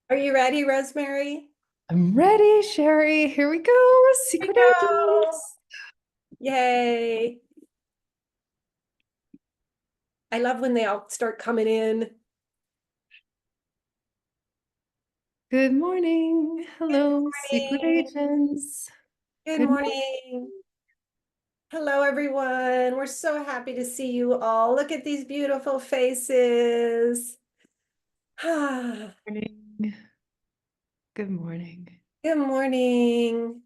Are you ready, Rosemary? I'm ready, Sherry. Here we go. I Secret go. agents. Yay. I love when they all start coming in. Good morning. Good Hello, secret morning. agents. Good Good morning. morning. Hello, everyone. We're so happy to see you all. Look at these beautiful faces. Good morning. Good morning.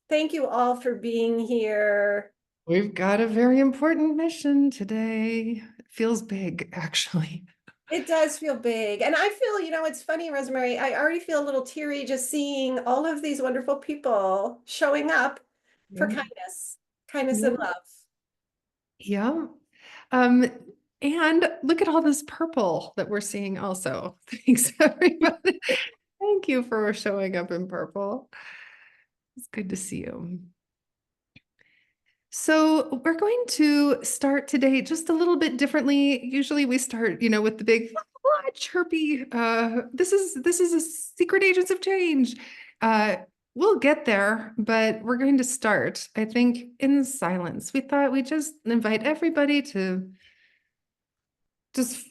Thank you all for being here. We've got a very important mission today. It feels big, actually. It does feel big. And I feel, it's funny, Rosemary, I already feel a little teary just seeing all of these wonderful people showing up for Yeah. kindness Yeah. and love. Yeah. Um, and look at all this purple that we're seeing also. Thanks, everybody. Thank you for showing up in purple. It's good to see you. So we're going to start today just a little bit differently. Usually we start, with the big chirpy. This is a secret agents of change. Uh, we'll get there, but we're going to start, I think, in silence. We thought we'd just invite everybody to just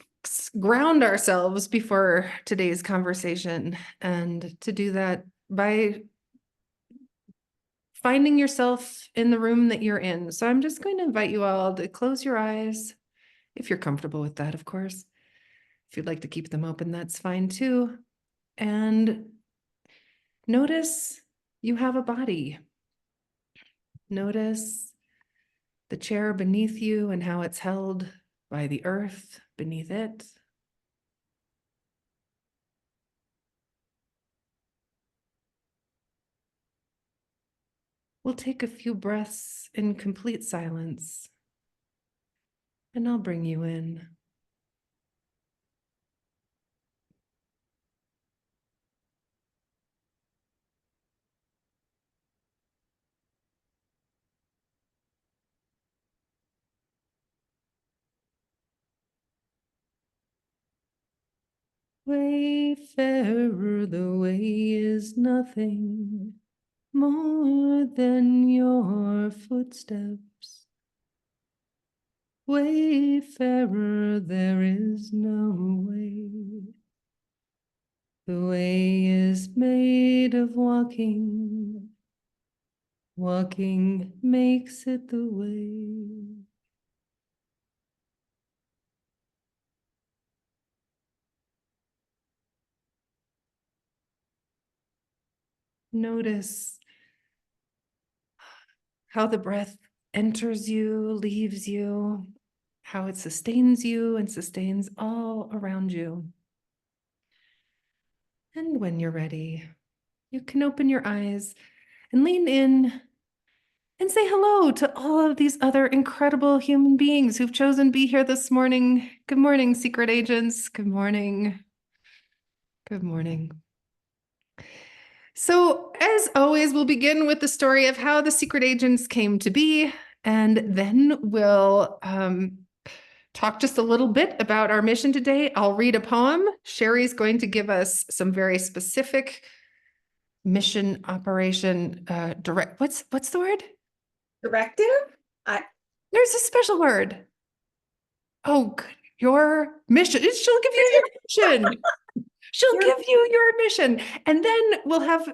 ground ourselves before today's conversation, and to do that by finding yourself in the room that you're in. So I'm just going to invite you all to close your eyes, if you're comfortable with that, of course. If you'd like to keep them open, that's fine too. And notice you have a body. Notice the chair beneath you and how it's held by the earth beneath it. We'll take a few breaths in complete silence, and I'll bring you in. Wayfarer, the way is nothing more than your footsteps. Wayfarer, there is no way. The way is made of walking. Walking makes it the way. Notice how the breath enters you, leaves you, how it sustains you and sustains all around you. And when you're ready, you can open your eyes and lean in and say hello to all of these other incredible human beings who've chosen to be here this morning. Good morning, secret agents. Good morning. Good morning. So, as always, we'll begin with the story of how the secret agents came to be, and then we'll talk just a little bit about our mission today. I'll read a poem. Sherry's going to give us some very specific mission operation direct. What's the word? Directive? I There's a special word. Oh, good. Your mission. She'll give you your mission. She'll you're give you your mission. And then we'll have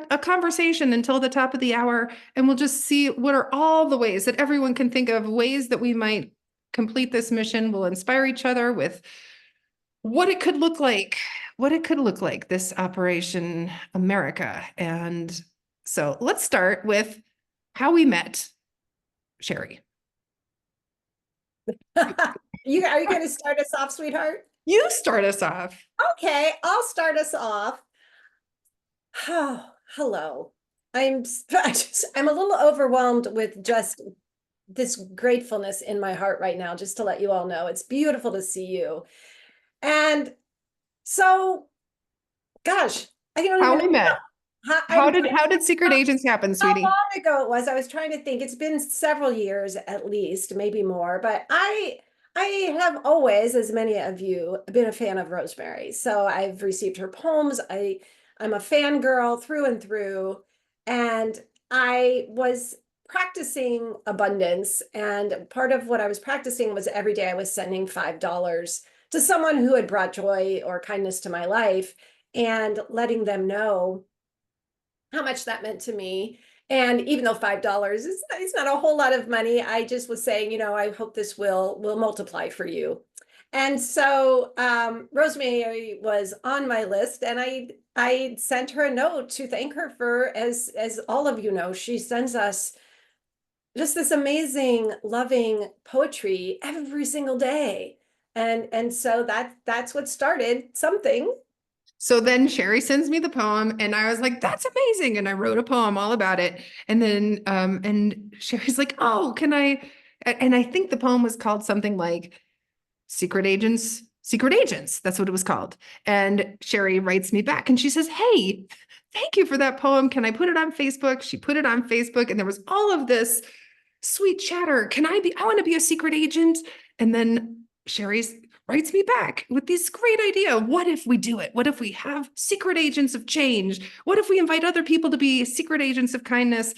a conversation until the top of the hour, and we'll just see what are all the ways that everyone can think of, ways that we might complete this mission. We'll inspire each other with what it could look like, this Operation America. And so let's start with how we met, Sherry. are you going to start us off, sweetheart? You start us off. Okay, I'll start us off. Oh, hello. I'm a little overwhelmed with just this gratefulness in my heart right now, just to let you all know. It's beautiful to see you. And so, gosh, I don't How even know we met. how, How I'm did how did secret agents happen, how sweetie? long ago it was. I was trying to think. It's been several years at least, maybe more, but I have always, as many of you, been a fan of Rosemerry. So I've received her poems. I'm a fangirl through and through. And I was practicing abundance. And part of what I was practicing was every day I was sending $5 to someone who had brought joy or kindness to my life and letting them know how much that meant to me. And even though $5 is it's not a whole lot of money, I just was saying, I hope this will multiply for you. And so Rosemary was on my list, and I sent her a note to thank her for, as all of you know, she sends us just this amazing, loving poetry every single day. And so that's what started something. So then Sherry sends me the poem and I was like, that's amazing. And I wrote a poem all about it. And then and Sherry's like, oh, can I? And I think the poem was called something like Secret Agents, Secret Agents. That's what it was called. And Sherry writes me back and she says, hey, thank you for that poem. Can I put it on Facebook? She put it on Facebook and there was all of this sweet chatter. I want to be a secret agent. And then Sherry writes me back with this great idea. What if we do it? What if we have secret agents of change? What if we invite other people to be secret agents of kindness?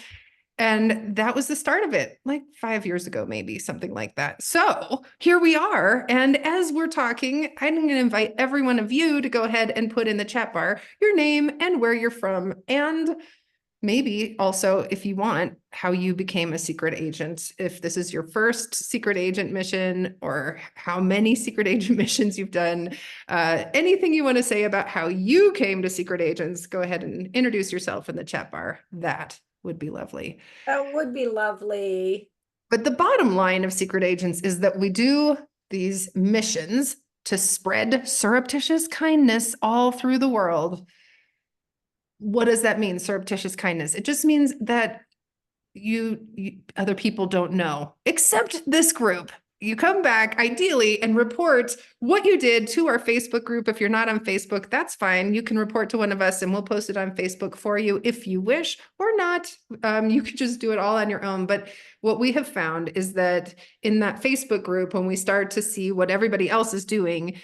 And that was the start of it, like 5 years ago, maybe something like that. So here we are. And as we're talking, I'm going to invite every one of you to go ahead and put in the chat bar your name and where you're from. And maybe also, if you want, how you became a secret agent, if this is your first secret agent mission or how many secret agent missions you've done, anything you want to say about how you came to secret agents, go ahead and introduce yourself in the chat bar. That would be lovely. That would be lovely. But the bottom line of secret agents is that we do these missions to spread surreptitious kindness all through the world. What does that mean, surreptitious kindness? It just means that you other people don't know, except this group. You come back ideally and report what you did to our Facebook group. If you're not on Facebook, that's fine. You can report to one of us and we'll post it on Facebook for you if you wish, or not. You could just do it all on your own. But what we have found is that in that Facebook group, when we start to see what everybody else is doing,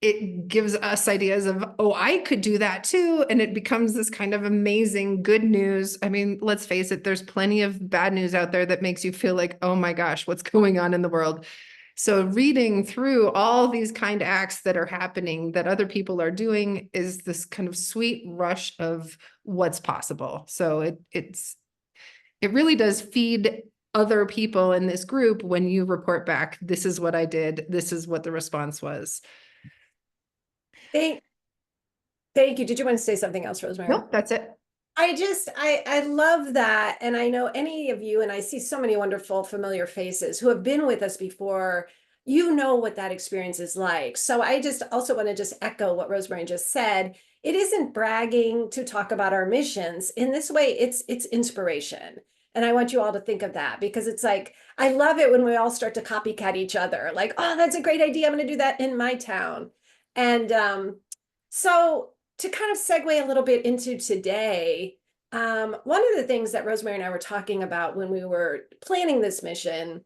it gives us ideas of, oh, I could do that too. And it becomes this kind of amazing good news. I mean, let's face it, there's plenty of bad news out there that makes you feel like, oh my gosh, what's going on in the world? So reading through all these kind acts that are happening that other people are doing is this kind of sweet rush of what's possible. So it really does feed other people in this group when you report back, this is what I did, this is what the response was. Thank, thank you. Did you want to say something else, Rosemary? Nope, that's it. I love that. And I know any of you, and I see so many wonderful familiar faces who have been with us before, you know what that experience is like. So I just also want to just echo what Rosemary just said. It isn't bragging to talk about our missions. In this way, it's inspiration. And I want you all to think of that, because it's like, I love it when we all start to copycat each other. Like, oh, that's a great idea. I'm going to do that in my town. And so to kind of segue a little bit into today, one of the things that Rosemary and I were talking about when we were planning this mission,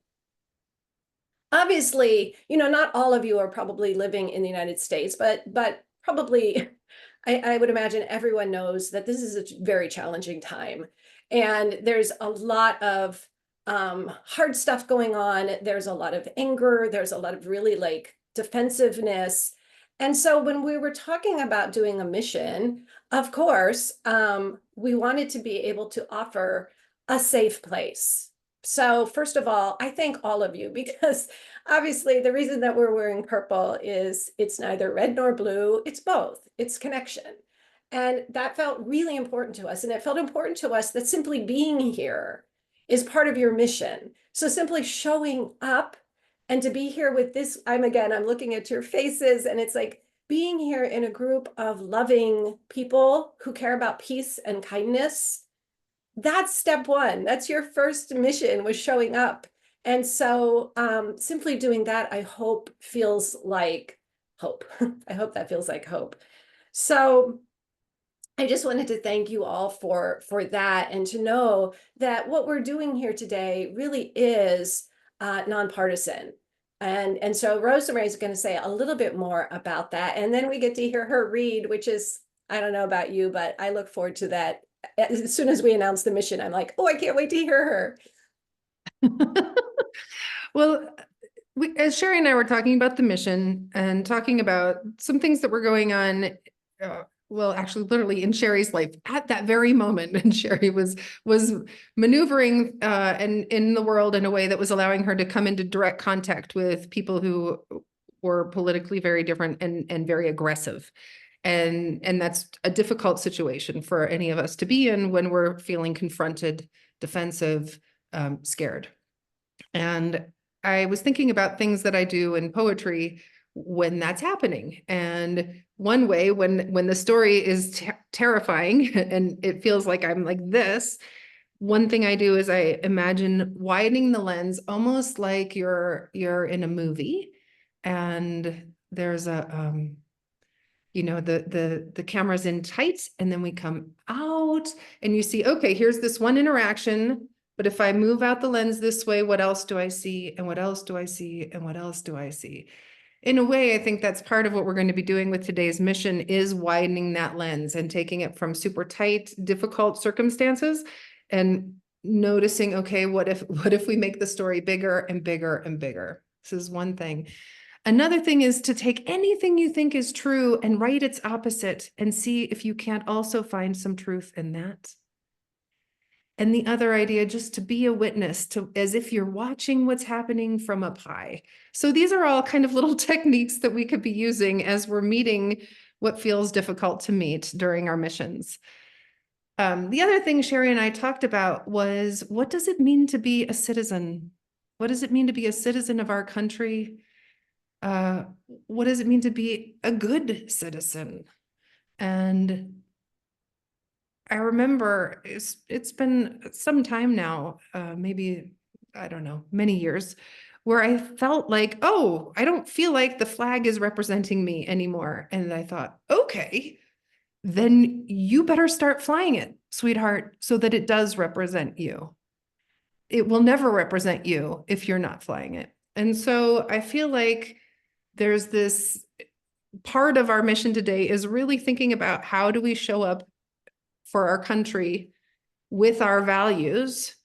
obviously, not all of you are probably living in the United States, but probably I would imagine everyone knows that this is a very challenging time. And there's a lot of hard stuff going on. There's a lot of anger. There's a lot of really like defensiveness. And so when we were talking about doing a mission, of course, we wanted to be able to offer a safe place. So first of all, I thank all of you, because obviously the reason that we're wearing purple is it's neither red nor blue, it's both, it's connection. And that felt really important to us. And it felt important to us that simply being here is part of your mission. So simply showing up and to be here with this, I'm looking at your faces, and it's like being here in a group of loving people who care about peace and kindness. That's step one. That's your first mission, was showing up. And so simply doing that, I hope feels like hope. I hope that feels like hope. So I just wanted to thank you all for that, and to know that what we're doing here today really is nonpartisan. And so Rosemary is going to say a little bit more about that. And then we get to hear her read, which is, I don't know about you, but I look forward to that. As soon as we announce the mission, I'm like, oh, I can't wait to hear her. Well, as Sherry and I were talking about the mission and talking about some things that were going on, well, actually, literally in Sherry's life at that very moment, and Sherry was maneuvering and in the world in a way that was allowing her to come into direct contact with people who were politically very different and very aggressive. And that's a difficult situation for any of us to be in when we're feeling confronted, defensive, scared. And I was thinking about things that I do in poetry when that's happening. And one way when the story is terrifying and it feels like I'm like this, one thing I do is I imagine widening the lens almost like you're in a movie and there's a the camera's in tight and then we come out and you see, okay, here's this one interaction, but if I move out the lens this way, what else do I see? And what else do I see? And what else do I see? In a way, I think that's part of what we're going to be doing with today's mission is widening that lens and taking it from super tight, difficult circumstances and noticing, okay, what if we make the story bigger and bigger and bigger? This is one thing. Another thing is to take anything you think is true and write its opposite and see if you can't also find some truth in that. And the other idea, just to be a witness to as if you're watching what's happening from up high. So these are all kind of little techniques that we could be using as we're meeting what feels difficult to meet during our missions. The other thing Sherry and I talked about was, what does it mean to be a citizen? What does it mean to be a citizen of our country? What does it mean to be a good citizen? And I remember it's been some time now, maybe, I don't know, many years, where I felt like, oh, I don't feel like the flag is representing me anymore. And I thought, okay, then you better start flying it, sweetheart, so that it does represent you. It will never represent you if you're not flying it. And so I feel like there's this part of our mission today is really thinking about how do we show up for our country with our values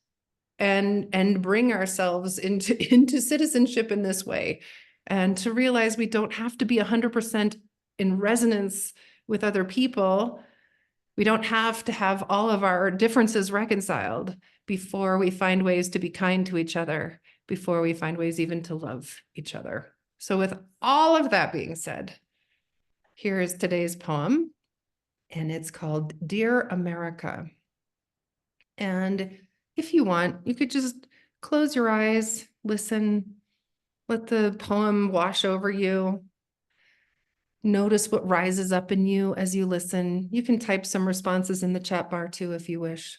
and bring ourselves into citizenship in this way, and to realize we don't have to be 100% in resonance with other people. We don't have to have all of our differences reconciled before we find ways to be kind to each other, before we find ways even to love each other. So with all of that being said, here is today's poem, and it's called Dear America. And if you want, you could just close your eyes, listen, let the poem wash over you. Notice what rises up in you as you listen. You can type some responses in the chat bar too, if you wish.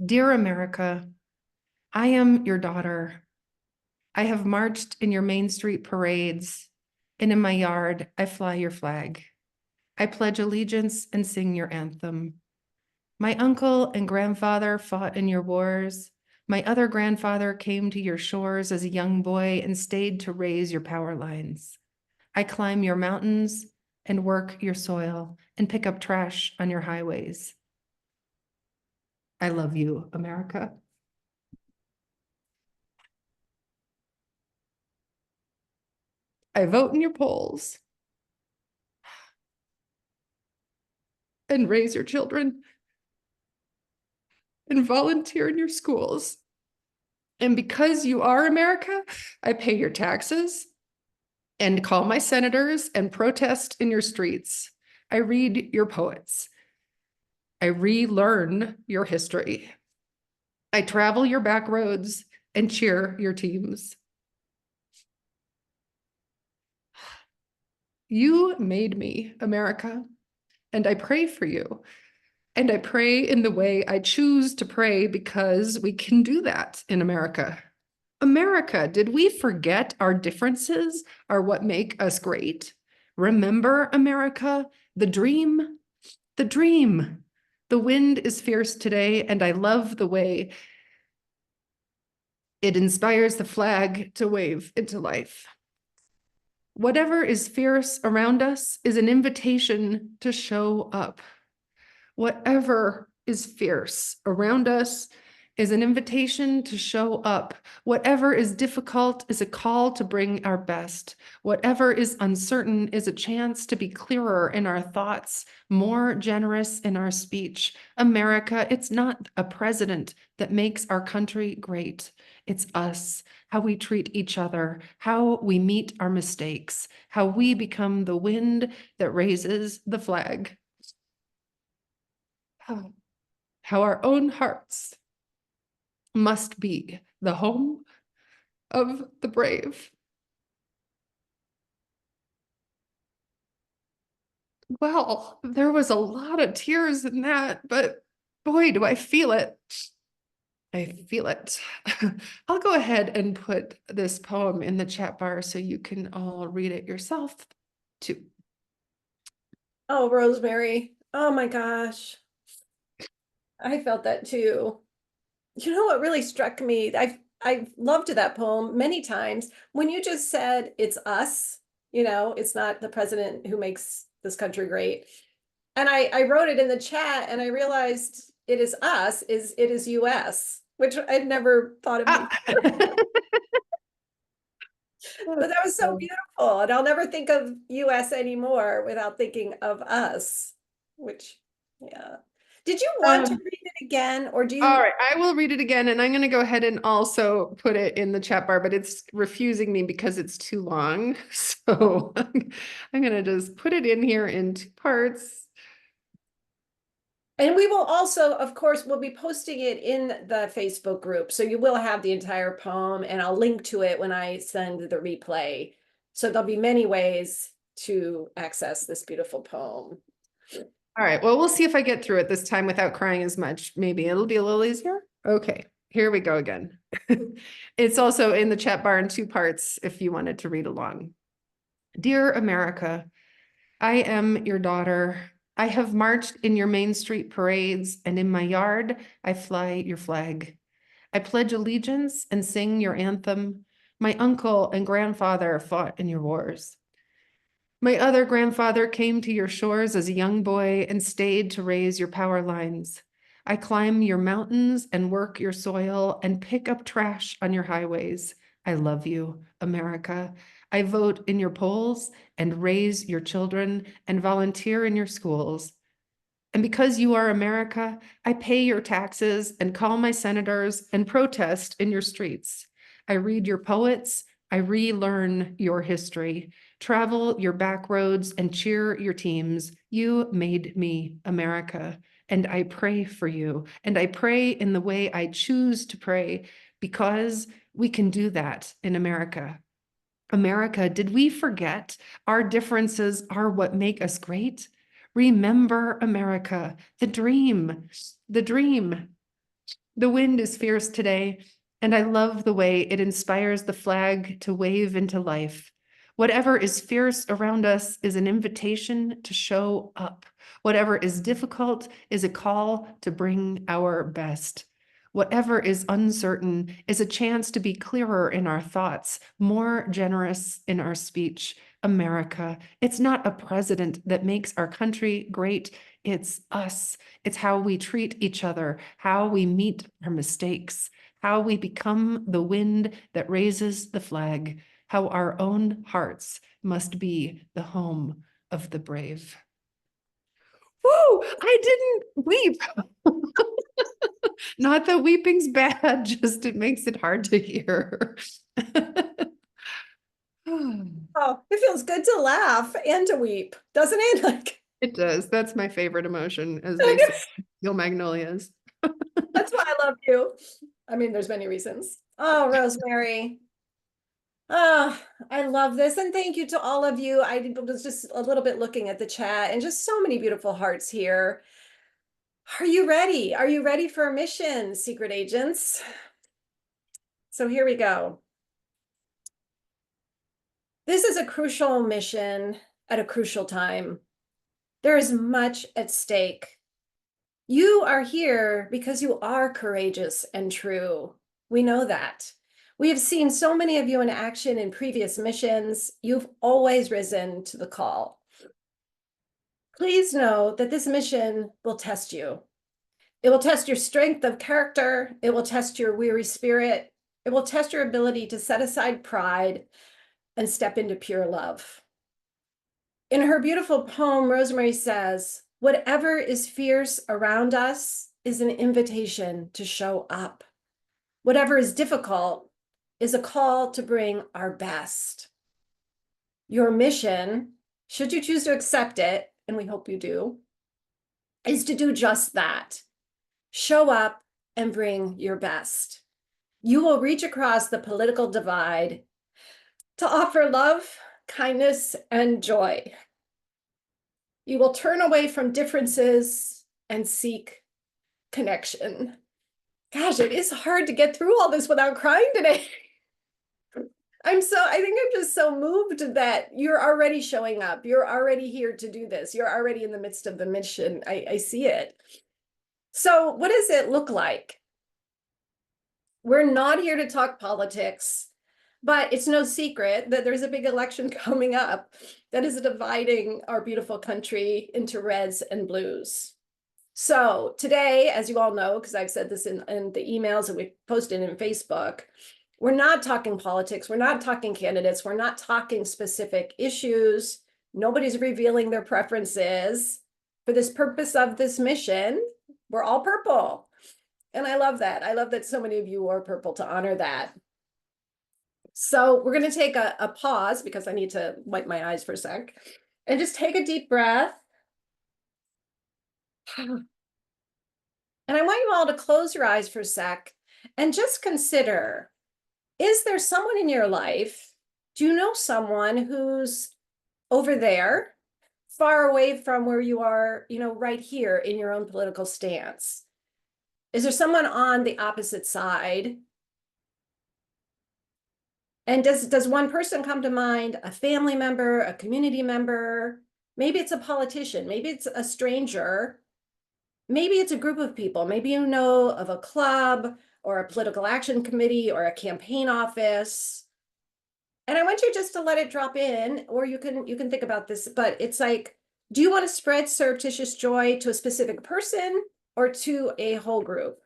Dear America, I am your daughter. I have marched in your Main Street parades, and in my yard, I fly your flag. I pledge allegiance and sing your anthem. My uncle and grandfather fought in your wars. My other grandfather came to your shores as a young boy and stayed to raise your power lines. I climb your mountains and work your soil and pick up trash on your highways. I love you, America. I vote in your polls and raise your children and volunteer in your schools. And because you are America, I pay your taxes and call my senators and protest in your streets. I read your poets. I relearn your history. I travel your back roads and cheer your teams. You made me, America, and I pray for you. And I pray in the way I choose to pray because we can do that in America. America, did we forget our differences are what make us great? Remember, America, the dream, the dream. The wind is fierce today, and I love the way It inspires the flag to wave into life. Whatever is fierce around us is an invitation to show up. Whatever is fierce around us is an invitation to show up. Whatever is difficult is a call to bring our best. Whatever is uncertain is a chance to be clearer in our thoughts, more generous in our speech. America, it's not a president that makes our country great. It's us, how we treat each other, how we meet our mistakes, how we become the wind that raises the flag. How our own hearts must be the home of the brave. Well, there was a lot of tears in that, but boy, do I feel it. I feel it. I'll go ahead and put this poem in the chat bar so you can all read it yourself too. Oh, Rosemary. Oh my gosh. I felt that too. You know what really struck me? I've loved that poem many times. When you just said it's us, it's not the president who makes this country great. And I wrote it in the chat and I realized it is us, it is US, which I'd never thought of Ah. before. But that was so beautiful. And I'll never think of US anymore without thinking of us, which, yeah. Did you want to read it again or do All you? right, I will read it again, and I'm going to go ahead and also put it in the chat bar, but it's refusing me because it's too long. So I'm going to just put it in here in two parts. And we will also, of course, we'll be posting it in the Facebook group. So you will have the entire poem and I'll link to it when I send the replay. So there'll be many ways to access this beautiful poem. All right, well, we'll see if I get through it this time without crying as much. Maybe it'll be a little easier. Okay, here we go again. It's also in the chat bar in two parts if you wanted to read along. Dear America, I am your daughter. I have marched in your Main Street parades, and in my yard, I fly your flag. I pledge allegiance and sing your anthem. My uncle and grandfather fought in your wars. My other grandfather came to your shores as a young boy and stayed to raise your power lines. I climb your mountains and work your soil and pick up trash on your highways. I love you, America. I vote in your polls and raise your children and volunteer in your schools. And because you are America, I pay your taxes and call my senators and protest in your streets. I read your poets. I relearn your history, travel your back roads and cheer your teams. You made me America, and I pray for you. And I pray in the way I choose to pray because we can do that in America. America, did we forget our differences are what make us great? Remember America, the dream, the dream. The wind is fierce today, and I love the way it inspires the flag to wave into life. Whatever is fierce around us is an invitation to show up. Whatever is difficult is a call to bring our best. Whatever is uncertain is a chance to be clearer in our thoughts, more generous in our speech. America, it's not a president that makes our country great. It's us. It's how we treat each other, how we meet our mistakes, how we become the wind that raises the flag, how our own hearts must be the home of the brave. Woo! I didn't weep. Not that weeping's bad, just it makes it hard to hear. Oh, it feels good to laugh and to weep, doesn't it? Like It does. That's my favorite emotion, as they say, Steel Magnolias. that's why I love you. I mean, there's many reasons. Oh, Rosemary. Oh, I love this. And thank you to all of you. I was just a little bit looking at the chat and just so many beautiful hearts here. Are you ready? Are you ready for a mission, secret agents? So here we go. This is a crucial mission at a crucial time. There is much at stake. You are here because you are courageous and true. We know that. We have seen so many of you in action in previous missions. You've always risen to the call. Please know that this mission will test you. It will test your strength of character. It will test your weary spirit. It will test your ability to set aside pride and step into pure love. In her beautiful poem, Rosemerry says, "Whatever is fierce around us is an invitation to show up. Whatever is difficult is a call to bring our best." Your mission, should you choose to accept it, and we hope you do, is to do just that. Show up and bring your best. You will reach across the political divide to offer love, kindness, and joy. You will turn away from differences and seek connection. Gosh, it is hard to get through all this without crying today. I think I'm just so moved that you're already showing up. You're already here to do this. You're already in the midst of the mission. I see it. So what does it look like? We're not here to talk politics, but it's no secret that there's a big election coming up that is dividing our beautiful country into reds and blues. So today, as you all know, because I've said this in the emails that we posted in Facebook, we're not talking politics. We're not talking candidates. We're not talking specific issues. Nobody's revealing their preferences. For this purpose of this mission, we're all purple. And I love that. I love that so many of you wore purple to honor that. So we're going to take a pause because I need to wipe my eyes for a sec and just take a deep breath. And I want you all to close your eyes for a sec and just consider, is there someone in your life, do you know someone who's over there, far away from where you are, right here in your own political stance? Is there someone on the opposite side? And does one person come to mind, a family member, a community member? Maybe it's a politician, maybe it's a stranger. Maybe it's a group of people. Maybe you know of a club or a political action committee or a campaign office. And I want you just to let it drop in, or you can think about this, but it's like, do you want to spread surreptitious joy to a specific person or to a whole group?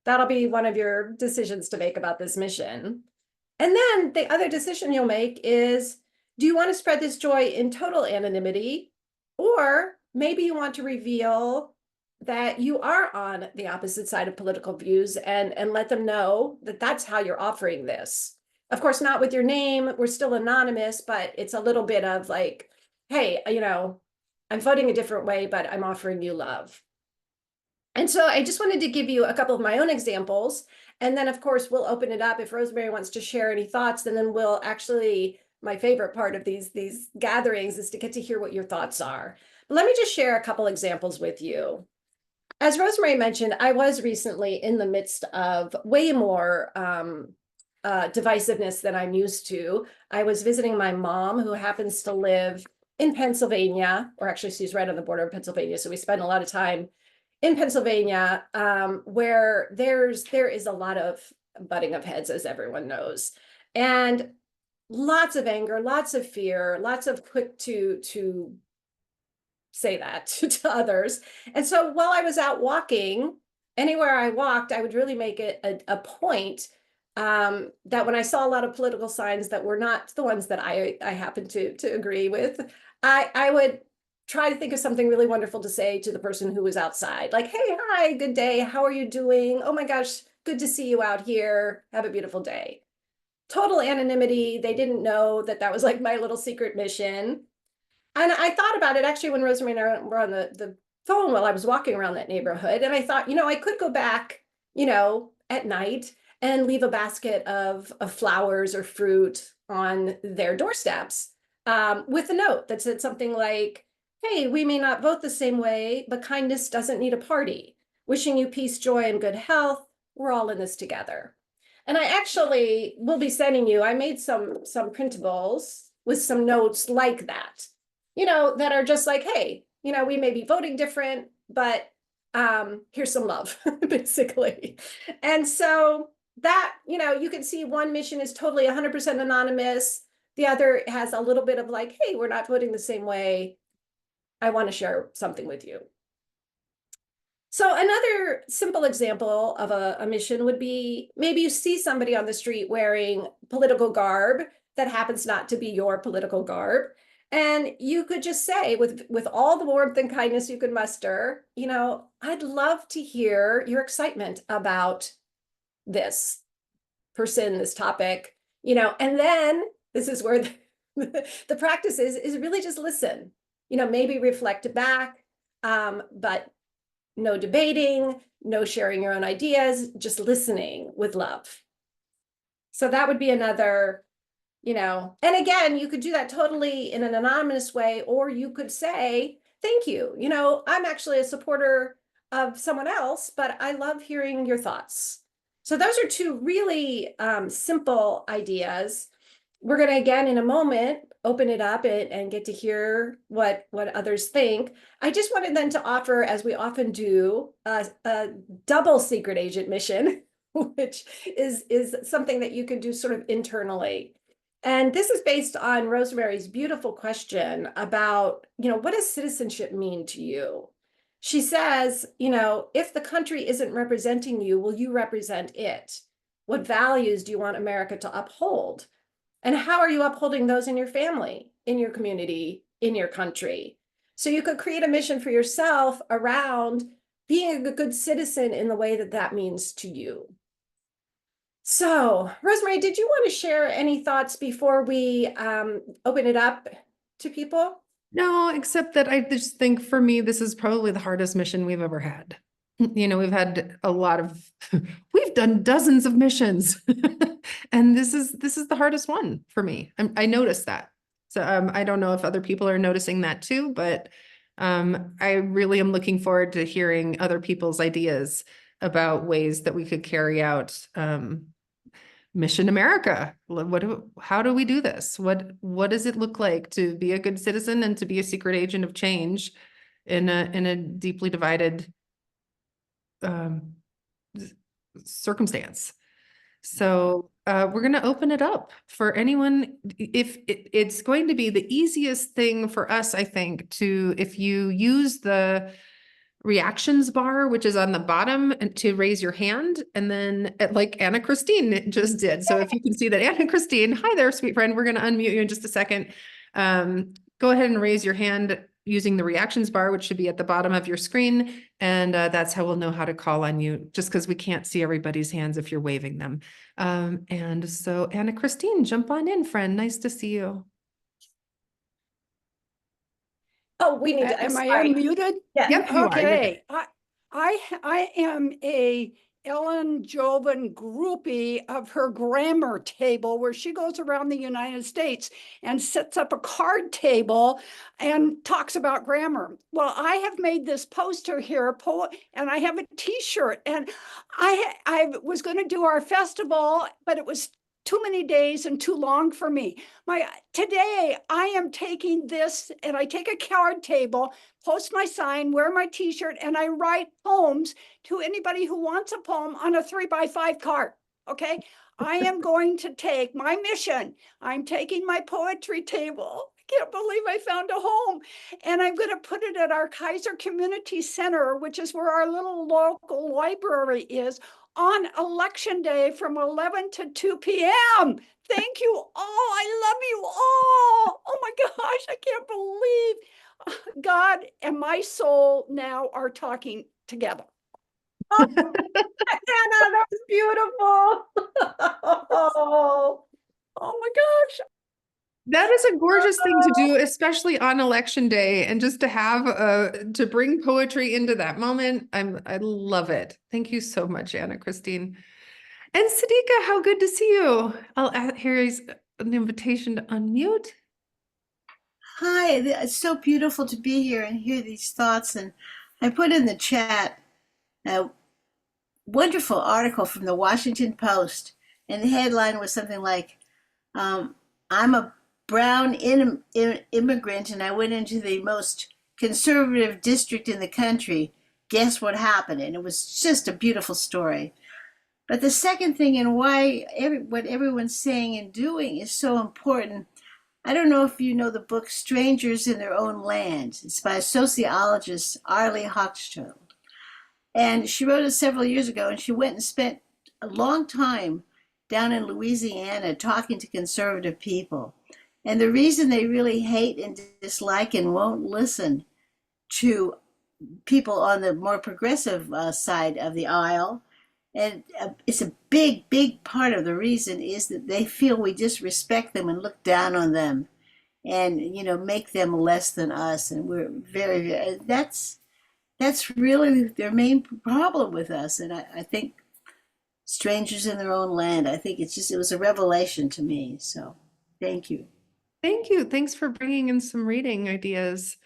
That'll be one of your decisions to make about this mission. And then the other decision you'll make is, do you want to spread this joy in total anonymity? Or maybe you want to reveal that you are on the opposite side of political views and let them know that that's how you're offering this. Of course, not with your name. We're still anonymous, but it's a little bit of like, hey, I'm voting a different way, but I'm offering you love. And so I just wanted to give you a couple of my own examples. And then, of course, we'll open it up if Rosemerry wants to share any thoughts. And then we'll actually, my favorite part of these gatherings is to get to hear what your thoughts are. But let me just share a couple examples with you. As Rosemerry mentioned, I was recently in the midst of way more divisiveness than I'm used to. I was visiting my mom, who happens to live in Pennsylvania, or actually she's right on the border of Pennsylvania. So we spend a lot of time in Pennsylvania, where there is a lot of butting of heads, as everyone knows, and lots of anger, lots of fear, lots of quick to say that to others. And so while I was out walking, anywhere I walked, I would really make it a point that when I saw a lot of political signs that were not the ones that I happened to agree with, I would try to think of something really wonderful to say to the person who was outside. Like, hey, hi, good day. How are you doing? Oh my gosh, good to see you out here. Have a beautiful day. Total anonymity. They didn't know that that was like my little secret mission. And I thought about it actually when Rosemerry and I were on the phone while I was walking around that neighborhood. And I thought, I could go back, at night and leave a basket of flowers or fruit on their doorsteps with a note that said something like, hey, we may not vote the same way, but kindness doesn't need a party. Wishing you peace, joy, and good health. We're all in this together. And I actually will be sending you, I made some printables with some notes like that, that are just like, hey, we may be voting different, but here's some love, basically. And so that, you can see one mission is totally 100% anonymous. The other has a little bit of like, hey, we're not voting the same way. I want to share something with you. So another simple example of a mission would be maybe you see somebody on the street wearing political garb that happens not to be your political garb. And you could just say with all the warmth and kindness you could muster, I'd love to hear your excitement about this person, this topic, and then this is where the practice is really just listen, maybe reflect back, but no debating, no sharing your own ideas, just listening with love. So that would be another, and again, you could do that totally in an anonymous way, or you could say, thank you. I'm actually a supporter of someone else, but I love hearing your thoughts. So those are two really simple ideas. We're going to, again, in a moment, open it up and get to hear what others think. I just wanted then to offer, as we often do, a double secret agent mission, which is something that you can do sort of internally. And this is based on Rosemary's beautiful question about, what does citizenship mean to you? She says, if the country isn't representing you, will you represent it? What values do you want America to uphold? And how are you upholding those in your family, in your community, in your country? So you could create a mission for yourself around being a good citizen in the way that that means to you. So, Rosemary, did you want to share any thoughts before we open it up to people? No, except that I just think for me, this is probably the hardest mission we've ever had. We've had a lot of, we've done dozens of missions. And this is the hardest one for me. I noticed that. So I don't know if other people are noticing that too, but I really am looking forward to hearing other people's ideas about ways that we could carry out Mission America. How do we do this? What does it look like to be a good citizen and to be a secret agent of change in a deeply divided circumstance? So we're going to open it up for anyone. If it's going to be the easiest thing for us, I think, if you use the reactions bar, which is on the bottom, and to raise your hand, and then like Anna Christine just did. So if you can see that Anna Christine, hi there, sweet friend, we're going to unmute you in just a second. Go ahead and raise your hand using the reactions bar, which should be at the bottom of your screen. And that's how we'll know how to call on you, just because we can't see everybody's hands if you're waving them. And so Anna Christine, jump on in, friend. Nice to see you. Oh, we need to. Am I sorry. unmuted? Yeah. Yep, you are. You're good. Okay. I am a Ellen Jovan groupie of her grammar table, where she goes around the United States and sets up a card table and talks about grammar. Well, I have made this poster here, and I have a T-shirt, and I was going to do our festival, but it was too many days and too long for me. Today I am taking this, and I take a card table, post my sign, wear my T-shirt, and I write poems to anybody who wants a poem on a 3x5 card. Okay, I am going to take my mission. I'm taking my poetry table. I can't believe I found a home. And I'm going to put it at our Kaiser Community Center, which is where our little local library is, on election day from 11 to 2 p.m. Thank you all. I love you all. Oh my gosh, I can't believe God and my soul now are talking together. Oh, Anna, that was beautiful. Oh my gosh. That is a gorgeous thing to do, especially on election day, and just to have to bring poetry into that moment. I love it. Thank you so much, Anna Christine. And Sadika, how good to see you. Here is an invitation to unmute. Hi, it's so beautiful to be here and hear these thoughts. And I put in the chat a wonderful article from the Washington Post, and the headline was something like, I'm a brown immigrant and I went into the most conservative district in the country. Guess what happened? And it was just a beautiful story. But the second thing, and why what everyone's saying and doing is so important. I don't know if you know the book Strangers in Their Own Land. It's by a sociologist, Arlie Hochschild. And she wrote it several years ago, and she went and spent a long time down in Louisiana talking to conservative people. And the reason they really hate and dislike and won't listen to people on the more progressive side of the aisle, and it's a big, big part of the reason, is that they feel we disrespect them and look down on them and, make them less than us. And we're very, that's really their main problem with us. And I think Strangers in Their Own Land, I think it was a revelation to me. So thank you. Thank you. Thanks for bringing in some reading ideas.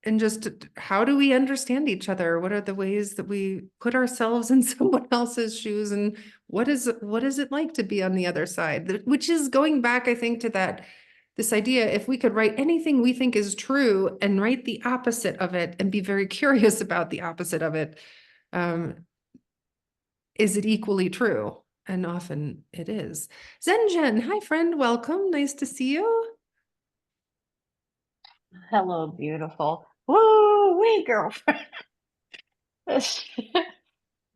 And just how do we understand each other? What are the ways that we put ourselves in someone else's shoes? And what is it like to be on the other side? Which is going back, I think, to this idea, if we could write anything we think is true and write the opposite of it and be very curious about the opposite of it, is it equally true? And often it is. Zenjen, hi friend, welcome. Nice to see you. Hello, beautiful. Woo, wee, girlfriend. This,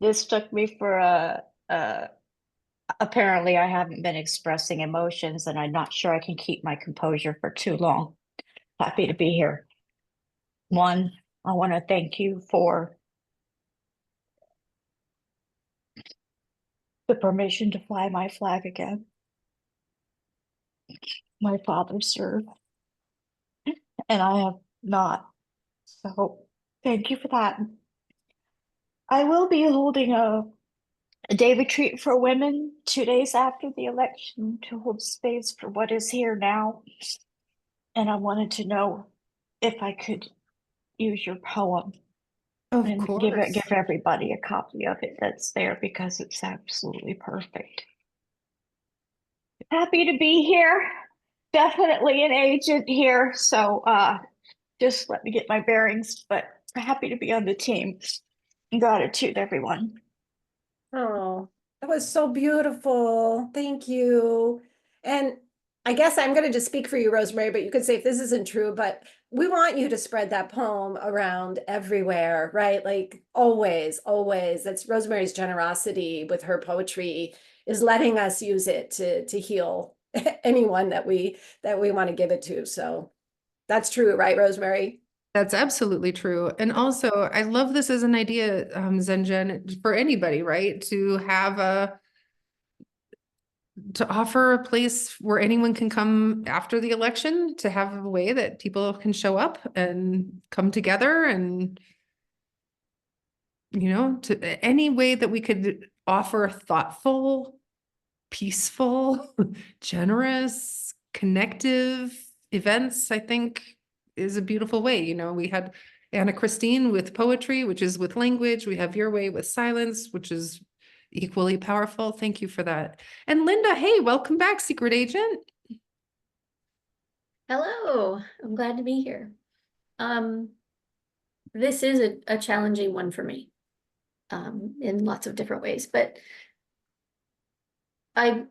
this took me for apparently I haven't been expressing emotions and I'm not sure I can keep my composure for too long. Happy to be here. One, I want to thank you for the permission to fly my flag again. My father served, and I have not. So thank you for that. I will be holding a day retreat for women 2 days after the election to hold space for what is here now. And I wanted to know if I could use your poem Of and course. give everybody a copy of it that's there because it's absolutely perfect. Happy to be here. Definitely an agent here. So just let me get my bearings, but happy to be on the team. Gratitude, everyone. Oh, that was so beautiful. Thank you. And I guess I'm going to just speak for you, Rosemary, but you could say if this isn't true, but we want you to spread that poem around everywhere, right? Like always, always. That's Rosemary's generosity with her poetry is letting us use it to heal anyone that we want to give it to. So that's true, right, Rosemary? That's absolutely true. And also, I love this as an idea, Zenjen, for anybody, right? To offer a place where anyone can come after the election, to have a way that people can show up and come together and, to any way that we could offer thoughtful, peaceful, generous, connective events, I think is a beautiful way. We had Anna Christine with poetry, which is with language. We have your way with silence, which is equally powerful. Thank you for that. And Linda, hey, welcome back, Secret Agent. Hello, I'm glad to be here. This is a challenging one for me, in lots of different ways, but I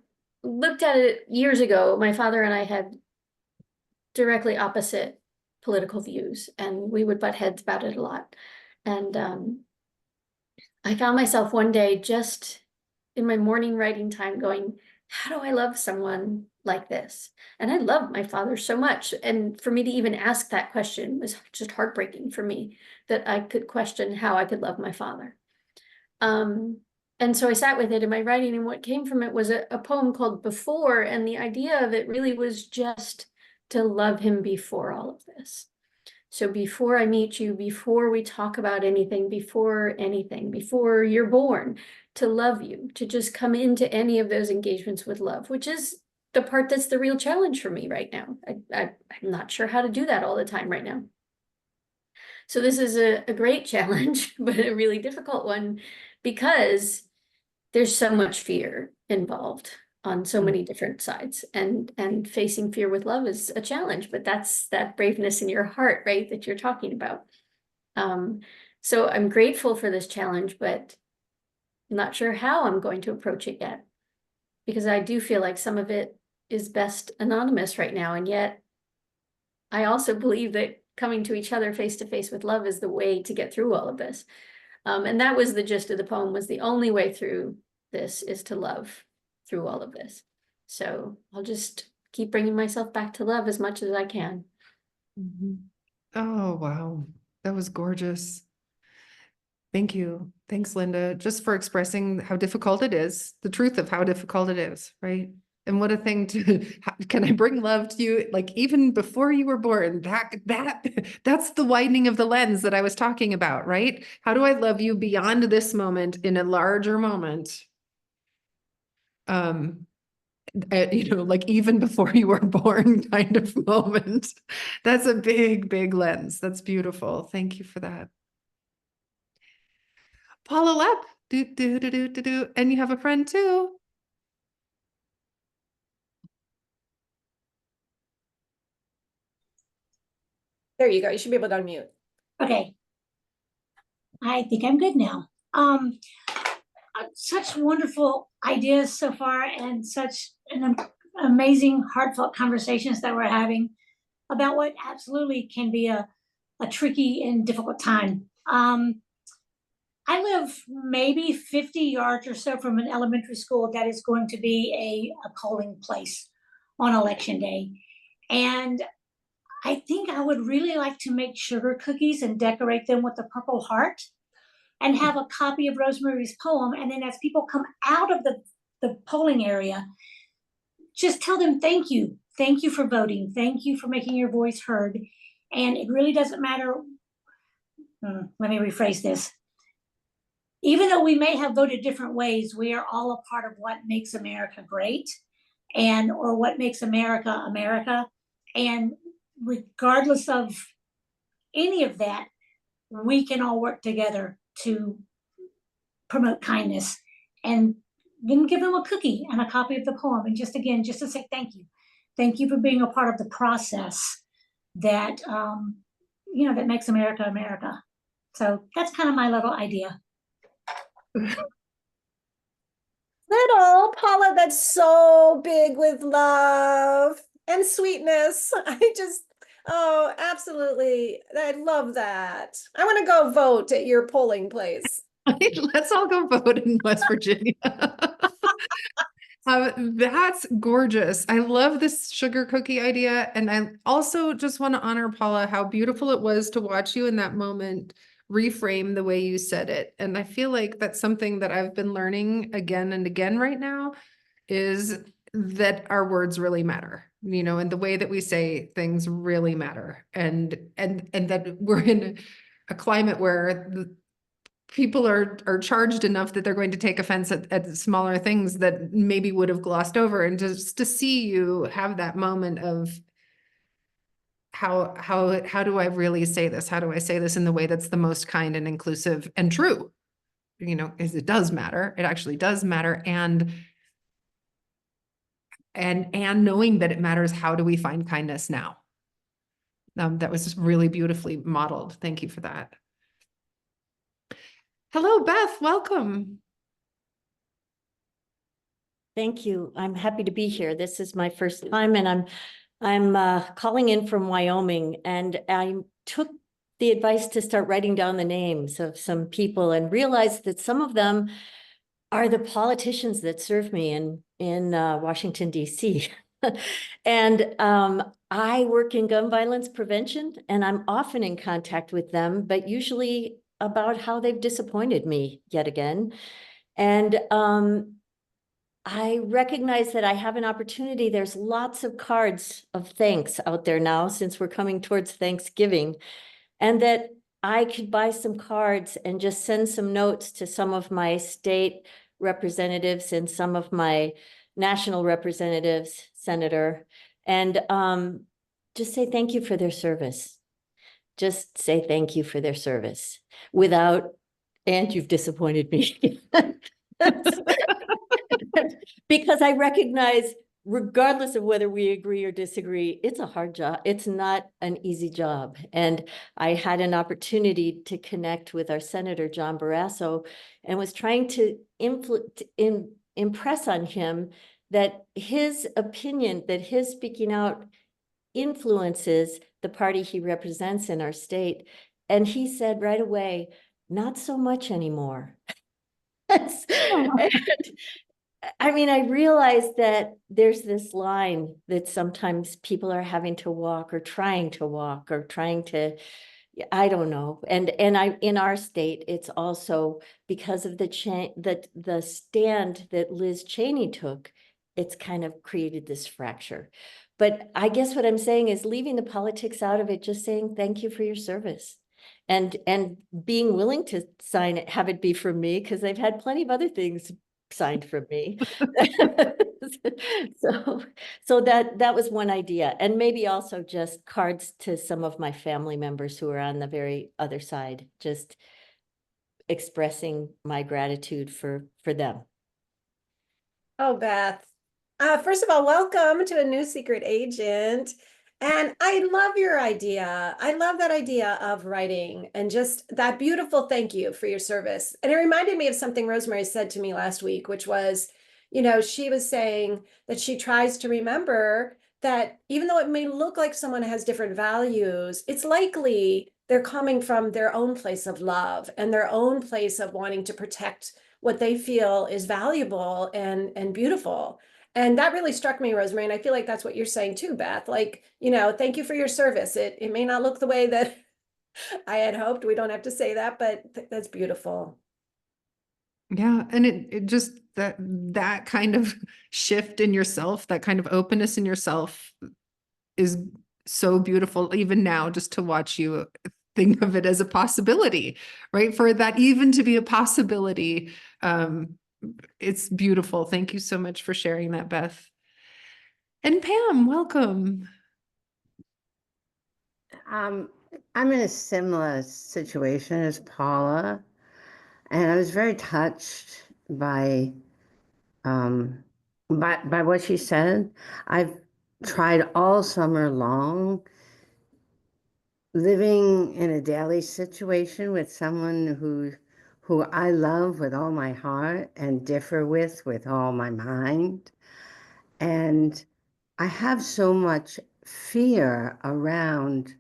looked at it years ago. My father and I had directly opposite political views, and we would butt heads about it a lot. And I found myself one day just in my morning writing time going, how do I love someone like this? And I love my father so much. And for me to even ask that question was just heartbreaking for me, that I could question how I could love my father. And so I sat with it in my writing, and what came from it was a poem called Before. And the idea of it really was just to love him before all of this. So before I meet you, before we talk about anything, before you're born, to love you, to just come into any of those engagements with love, which is the part that's the real challenge for me right now. I'm not sure how to do that all the time right now. So this is a great challenge, but a really difficult one, because there's so much fear involved on so many different sides, and facing fear with love is a challenge, but that's that braveness in your heart, right, that you're talking about. So I'm grateful for this challenge, but not sure how I'm going to approach it yet. Because I do feel like some of it is best anonymous right now. And yet I also believe that coming to each other face to face with love is the way to get through all of this. And that was the gist of the poem, was the only way through this is to love through all of this. So I'll just keep bringing myself back to love as much as I can. Oh, wow. That was gorgeous. Thank you. Thanks, Linda, just for expressing how difficult it is, the truth of how difficult it is, right? And what a thing to, can I bring love to you? Like even before you were born, that's the widening of the lens that I was talking about, right? How do I love you beyond this moment in a larger moment? Like even before you were born kind of moment. That's a big, big lens. That's beautiful. Thank you for that. Paula Lepp, do. And you have a friend too. There you go. You should be able to unmute. Okay. I think I'm good now. Such wonderful ideas so far and such an amazing heartfelt conversations that we're having about what absolutely can be a tricky and difficult time. I live maybe 50 yards or so from an elementary school that is going to be a polling place on election day. And I think I would really like to make sugar cookies and decorate them with a purple heart and have a copy of Rosemary's poem. And then as people come out of the polling area, just tell them thank you. Thank you for voting. Thank you for making your voice heard. And it really doesn't matter. Let me rephrase this. Even though we may have voted different ways, we are all a part of what makes America great or what makes America America. And regardless of any of that, we can all work together to promote kindness, and then give them a cookie and a copy of the poem. And just to say thank you. Thank you for being a part of the process that, that makes America America. So that's kind of my little idea. Little Paula, that's so big with love and sweetness. Oh, absolutely. I love that. I want to go vote at your polling place. Let's all go vote in West Virginia. That's gorgeous. I love this sugar cookie idea. And I also just want to honor, Paula, how beautiful it was to watch you in that moment reframe the way you said it. And I feel like that's something that I've been learning again and again right now, is that our words really matter, and the way that we say things really matter. And that we're in a climate where people are charged enough that they're going to take offense at smaller things that maybe would have glossed over. And just to see you have that moment of how do I really say this? How do I say this in the way that's the most kind and inclusive and true? Is it does matter. It actually does matter. And knowing that it matters, how do we find kindness now? That was just really beautifully modeled. Thank you for that. Hello, Beth, welcome. Thank you. I'm happy to be here. This is my first time, and I'm calling in from Wyoming, and I took the advice to start writing down the names of some people and realized that some of them are the politicians that serve me in Washington, D.C. And I work in gun violence prevention, and I'm often in contact with them, but usually about how they've disappointed me yet again. And I recognize that I have an opportunity. There's lots of cards of thanks out there now, since we're coming towards Thanksgiving, and that I could buy some cards and just send some notes to some of my state representatives and some of my national representatives, senator, and just say thank you for their service. Just say thank you for their service without, and you've disappointed me. Because I recognize regardless of whether we agree or disagree, it's a hard job. It's not an easy job. And I had an opportunity to connect with our Senator, John Barrasso, and was trying to impress on him that his opinion, that his speaking out influences the party he represents in our state. And he said right away, not so much anymore. And I mean, I realize that there's this line that sometimes people are having to walk or trying to walk or trying to, I don't know. And in our state, it's also because of the stand that Liz Cheney took, it's kind of created this fracture. But I guess what I'm saying is leaving the politics out of it, just saying thank you for your service. And being willing to sign it, have it be from me, because I've had plenty of other things signed from me. So that was one idea. And maybe also just cards to some of my family members who are on the very other side, just expressing my gratitude for them. Oh, Beth. First of all, welcome to a new secret agent. And I love your idea. I love that idea of writing and just that beautiful thank you for your service. And it reminded me of something Rosemerry said to me last week, which was, she was saying that she tries to remember that even though it may look like someone has different values, it's likely they're coming from their own place of love and their own place of wanting to protect what they feel is valuable and beautiful. And that really struck me, Rosemerry. And I feel like that's what you're saying too, Beth. Like, thank you for your service. It may not look the way that I had hoped. We don't have to say that, but that's beautiful. Yeah. And it just that kind of shift in yourself, that kind of openness in yourself is so beautiful, even now, just to watch you think of it as a possibility, right? For that even to be a possibility. It's beautiful. Thank you so much for sharing that, Beth. And Pam, welcome. I'm in a similar situation as Paula, and I was very touched by what she said. I've tried all summer long living in a daily situation with someone who I love with all my heart and differ with all my mind. And I have so much fear around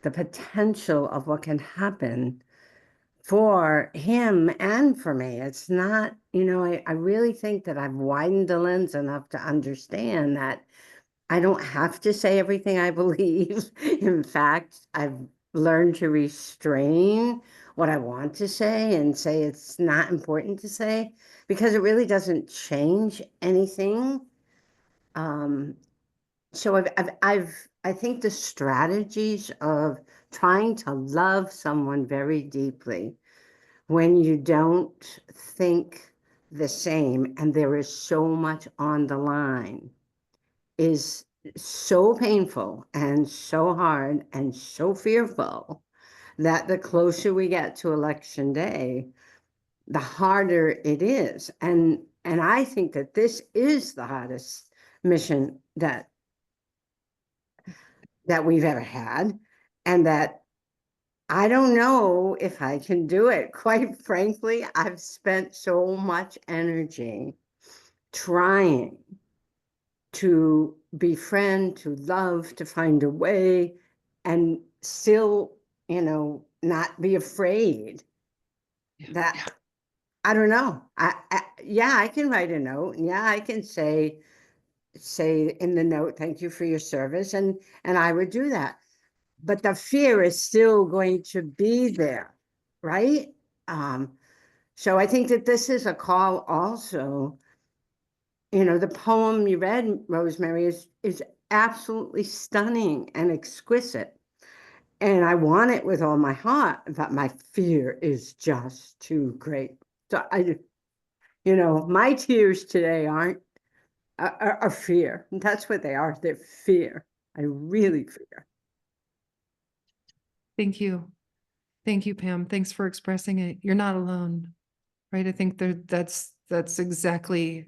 the potential of what can happen for him and for me. It's not, I really think that I've widened the lens enough to understand that I don't have to say everything I believe. In fact, I've learned to restrain what I want to say and say it's not important to say because it really doesn't change anything. So I think the strategies of trying to love someone very deeply when you don't think the same and there is so much on the line is so painful and so hard and so fearful that the closer we get to election day, the harder it is. And I think that this is the hardest mission that we've ever had, and that I don't know if I can do it. Quite frankly, I've spent so much energy trying to befriend, to love, to find a way, and still, not be afraid that, I don't know. Yeah, I can write a note. Yeah, I can say in the note, thank you for your service. And I would do that. But the fear is still going to be there, right? So I think that this is a call also. The poem you read, Rosemerry, is absolutely stunning and exquisite. And I want it with all my heart, but my fear is just too great. So my tears today are fear. That's what they are. They're fear. I really fear. Thank you. Thank you, Pam. Thanks for expressing it. You're not alone, right? I think that's That's exactly,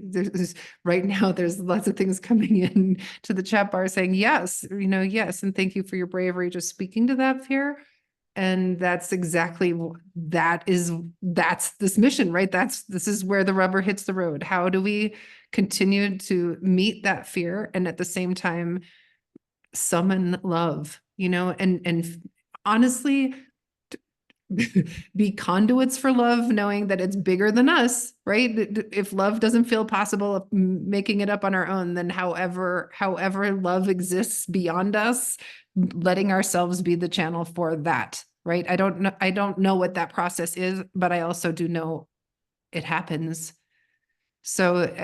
right now, there's lots of things coming in to the chat bar saying, yes, yes. And thank you for your bravery, just speaking to that fear. And that's exactly, that's this mission, right? This is where the rubber hits the road. How do we continue to meet that fear and at the same time summon love, and honestly, be conduits for love, knowing that it's bigger than us, right? If love doesn't feel possible, making it up on our own, then however love exists beyond us, letting ourselves be the channel for that, right? I don't know what that process is, but I also do know it happens. So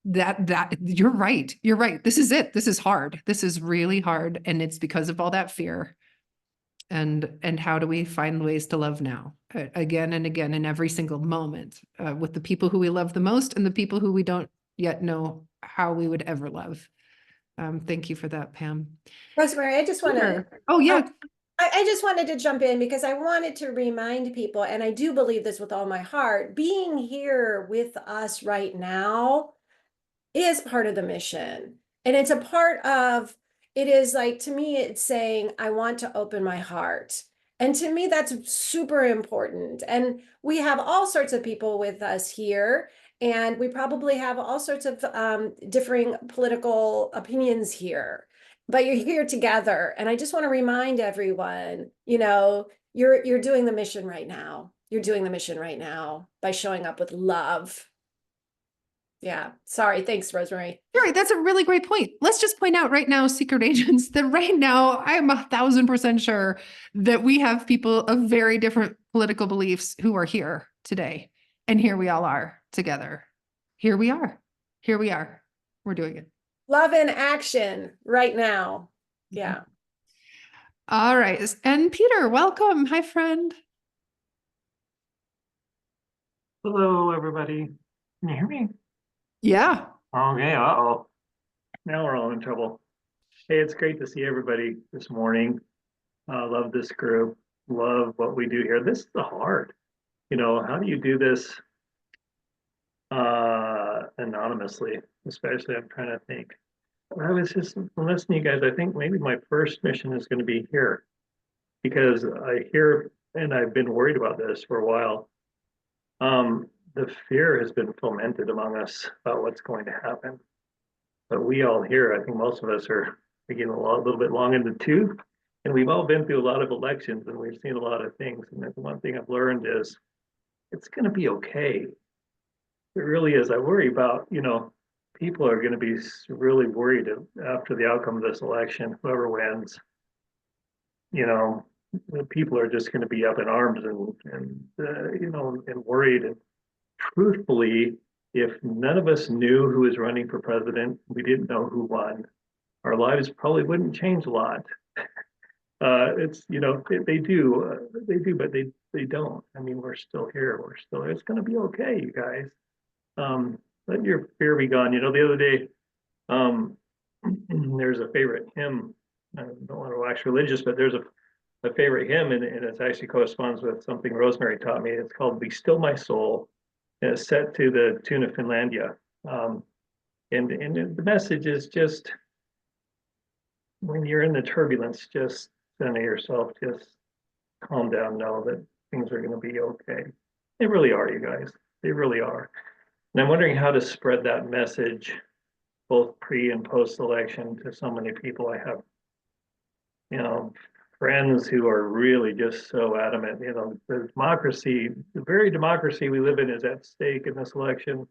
that you're right. This is it. This is hard. This is really hard. And it's because of all that fear. And how do we find ways to love now, again and again, in every single moment, with the people who we love the most and the people who we don't yet know how we would ever love. Thank you for that, Pam. Rosemerry, I just want to. Oh yeah. I just wanted to jump in because I wanted to remind people, and I do believe this with all my heart, being here with us right now is part of the mission. And it's a part of, it is like, to me, it's saying, I want to open my heart. And to me, that's super important. And we have all sorts of people with us here, and we probably have all sorts of differing political opinions here, but you're here together. And I just want to remind everyone, you're doing the mission right now. You're doing the mission right now by showing up with love. Yeah. Sorry. Thanks, Rosemerry. Sure, that's a really great point. Let's just point out right now, secret agents, that right now I am 1000% sure that we have people of very different political beliefs who are here today. And here we all are together. Here we are. Here we are. We're doing it. Love in action right now. Yeah. All right. And Peter, welcome. Hi, friend. Hello, everybody. Can you hear me? Yeah. Okay, uh-oh. Now we're all in trouble. Hey, it's great to see everybody this morning. Love this group. Love what we do here. This is the hard. How do you do this anonymously? Especially, I'm trying to think. I was just listening to you guys. I think maybe my first mission is going to be here, because I hear, and I've been worried about this for a while. The fear has been fomented among us about what's going to happen. But we all here, I think most of us are getting a little bit long in the tooth, and we've all been through a lot of elections and we've seen a lot of things. And the one thing I've learned is it's going to be okay. It really is. I worry about, people are going to be really worried after the outcome of this election, whoever wins, people are just going to be up in arms and worried. And truthfully, if none of us knew who was running for president, we didn't know who won, our lives probably wouldn't change a lot. They do, but they don't. I mean, we're still here. It's going to be okay, you guys. Let your fear be gone. The other day, there's a favorite hymn. I don't want to wax religious, but there's a favorite hymn, and it actually corresponds with something Rosemerry taught me. It's called "Be Still My Soul," and it's set to the tune of Finlandia. And the message is just, when you're in the turbulence, just center yourself, just calm down, know that things are going to be okay. They really are, you guys. They really are. And I'm wondering how to spread that message, both pre and post election, to so many people. I have, friends who are really just so adamant. The democracy, the very democracy we live in, is at stake in this election.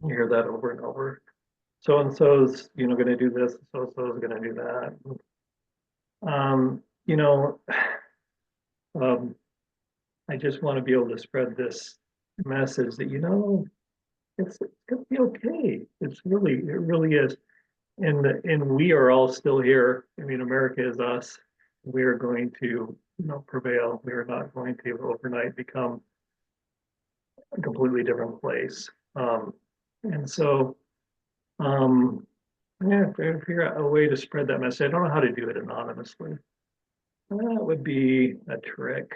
You hear that over and over. So and so's, going to do this. So and so's going to do that. I just want to be able to spread this message that it's going to be okay. It really is. And we are all still here. I mean, America is us. We are going to, prevail. We are not going to overnight become a completely different place. And so, I have to figure out a way to spread that message. I don't know how to do it anonymously. That would be a trick.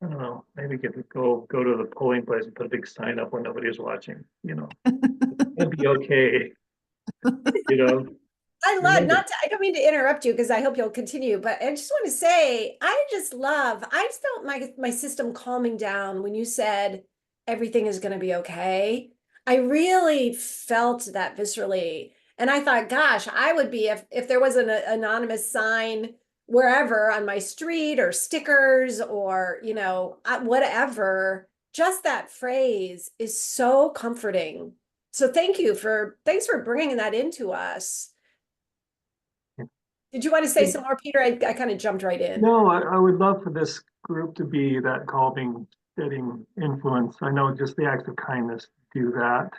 I don't know, maybe get to go to the polling place and put a big sign up when nobody's watching, it'll be okay, you know? I love Remember, not to, I don't mean to interrupt you because I hope you'll continue, but I just want to say I just felt my system calming down when you said everything is going to be okay. I really felt that viscerally. And I thought, gosh, I would be if there was an anonymous sign wherever on my street or stickers or, whatever, just that phrase is so comforting. So thanks for bringing that into us. Did you want to say some more, Peter? I kind of jumped right in. no, I would love for this group to be that calming, steadying influence. I know just the acts of kindness do that.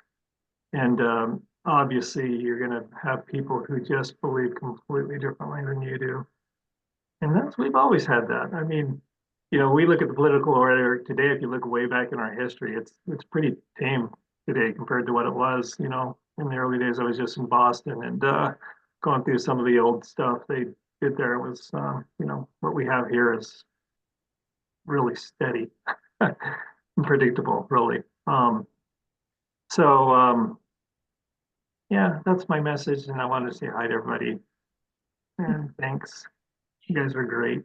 And obviously, you're going to have people who just believe completely differently than you do. And we've always had that. I mean, we look at the political order today. If you look way back in our history, it's pretty tame today compared to what it was. In the early days, I was just in Boston and going through some of the old stuff they did there. It was, what we have here is really steady and predictable, really. So yeah, that's my message, and I wanted to say hi to everybody. And thanks. You guys are great.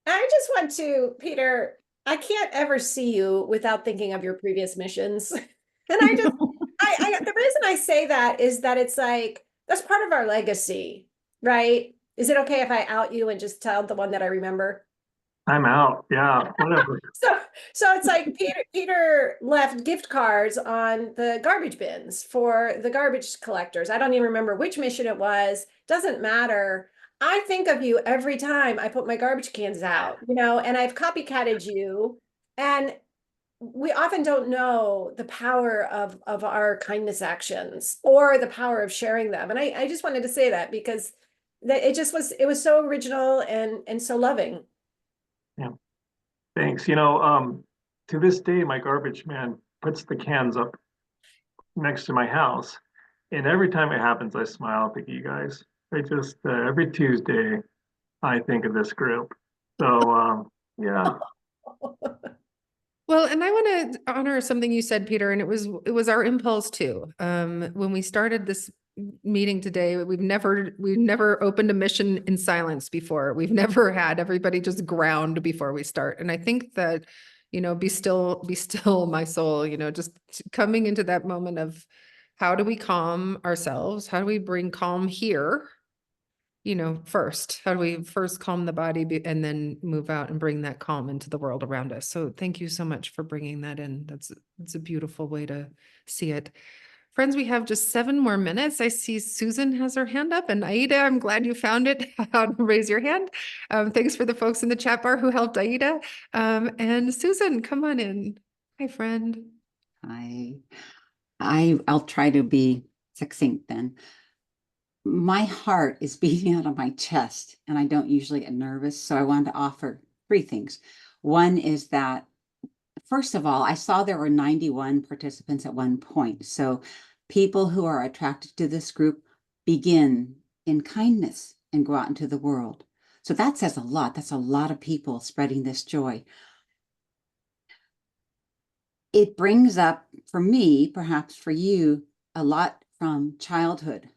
I just want to, Peter, I can't ever see you without thinking of your previous missions. And the reason I say that is that it's like, that's part of our legacy, right? Is it okay if I out you and just tell the one that I remember? I'm out. Yeah, whatever. So it's like Peter left gift cards on the garbage bins for the garbage collectors. I don't even remember which mission it was. Doesn't matter. I think of you every time I put my garbage cans out, and I've copycatted you. And we often don't know the power of our kindness actions or the power of sharing them. And I just wanted to say that because it was so original and so loving. Yeah. Thanks. To this day, my garbage man puts the cans up next to my house. And every time it happens, I smile. Think of you guys. I just, every Tuesday, I think of this group. So, yeah. Well, and I want to honor something you said, Peter, and it was our impulse too. When we started this meeting today, we've never opened a mission in silence before. We've never had everybody just ground before we start. And I think that, be still, my soul, just coming into that moment of how do we calm ourselves? How do we bring calm here? First, how do we first calm the body and then move out and bring that calm into the world around us? So thank you so much for bringing that in. It's a beautiful way to see it. Friends, we have just 7 more minutes. I see Susan has her hand up, and Aida, I'm glad you found it. How to raise your hand. Thanks for the folks in the chat bar who helped Aida. And Susan, come on in. Hi, friend. Hi. I'll try to be succinct then. My heart is beating out of my chest, and I don't usually get nervous, so I wanted to offer 3 things. One is that, first of all, I saw there were 91 participants at one point. So people who are attracted to this group begin in kindness and go out into the world. So that says a lot. That's a lot of people spreading this joy. It brings up, for me, perhaps for you, a lot from childhood.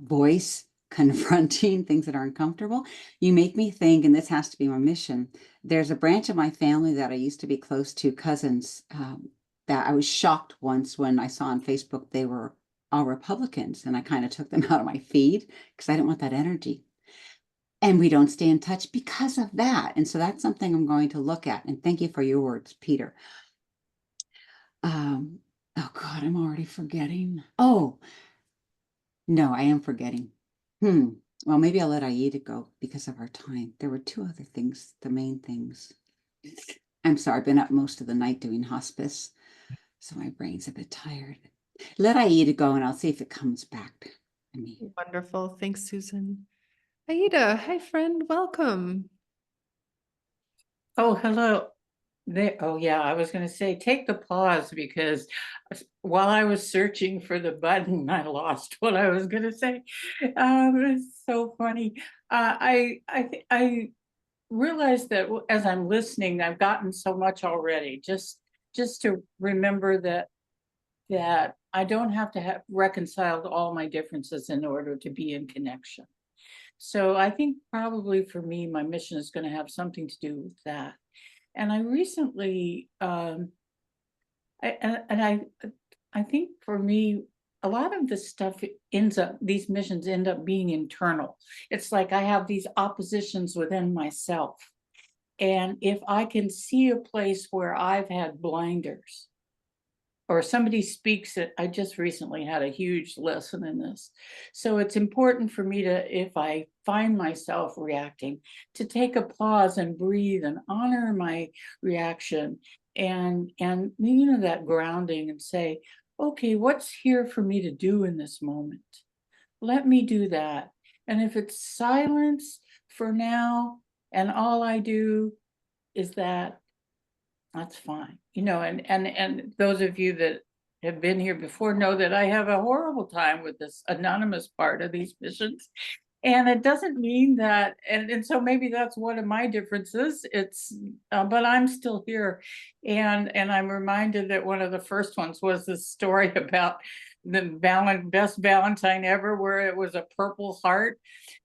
Voice, confronting things that are uncomfortable. You make me think, and this has to be my mission, there's a branch of my family that I used to be close to, cousins, that I was shocked once when I saw on Facebook they were all Republicans, and I kind of took them out of my feed because I didn't want that energy. And we don't stay in touch because of that. And so that's something I'm going to look at. And thank you for your words, Peter. Oh God, I'm already forgetting. Oh, no, I am forgetting. Well, maybe I'll let Aida go because of our time. There were 2 other things, the main things. I'm sorry, I've been up most of the night doing hospice, so my brain's a bit tired. Let Aida go and I'll see if it comes back to me. Wonderful. Thanks, Susan. Aida, hi, friend. Welcome. Oh, hello. Oh, yeah, I was going to say, take the pause because while I was searching for the button, I lost what I was going to say. It's so funny. I realized that as I'm listening, I've gotten so much already. Just to remember that I don't have to have reconciled all my differences in order to be in connection. So I think probably for me, my mission is going to have something to do with that. And I recently, I think for me, a lot of this stuff these missions end up being internal. It's like I have these oppositions within myself. And if I can see a place where I've had blinders, or somebody speaks it, I just recently had a huge lesson in this. So it's important for me to, if I find myself reacting, to take a pause and breathe and honor my reaction and that grounding and say, okay, what's here for me to do in this moment? Let me do that. And if it's silence for now, and all I do is that, that's fine. And those of you that have been here before know that I have a horrible time with this anonymous part of these missions. And it doesn't mean that, and so maybe that's one of my differences. But I'm still here. And I'm reminded that one of the first ones was this story about the best Valentine ever, where it was a purple heart.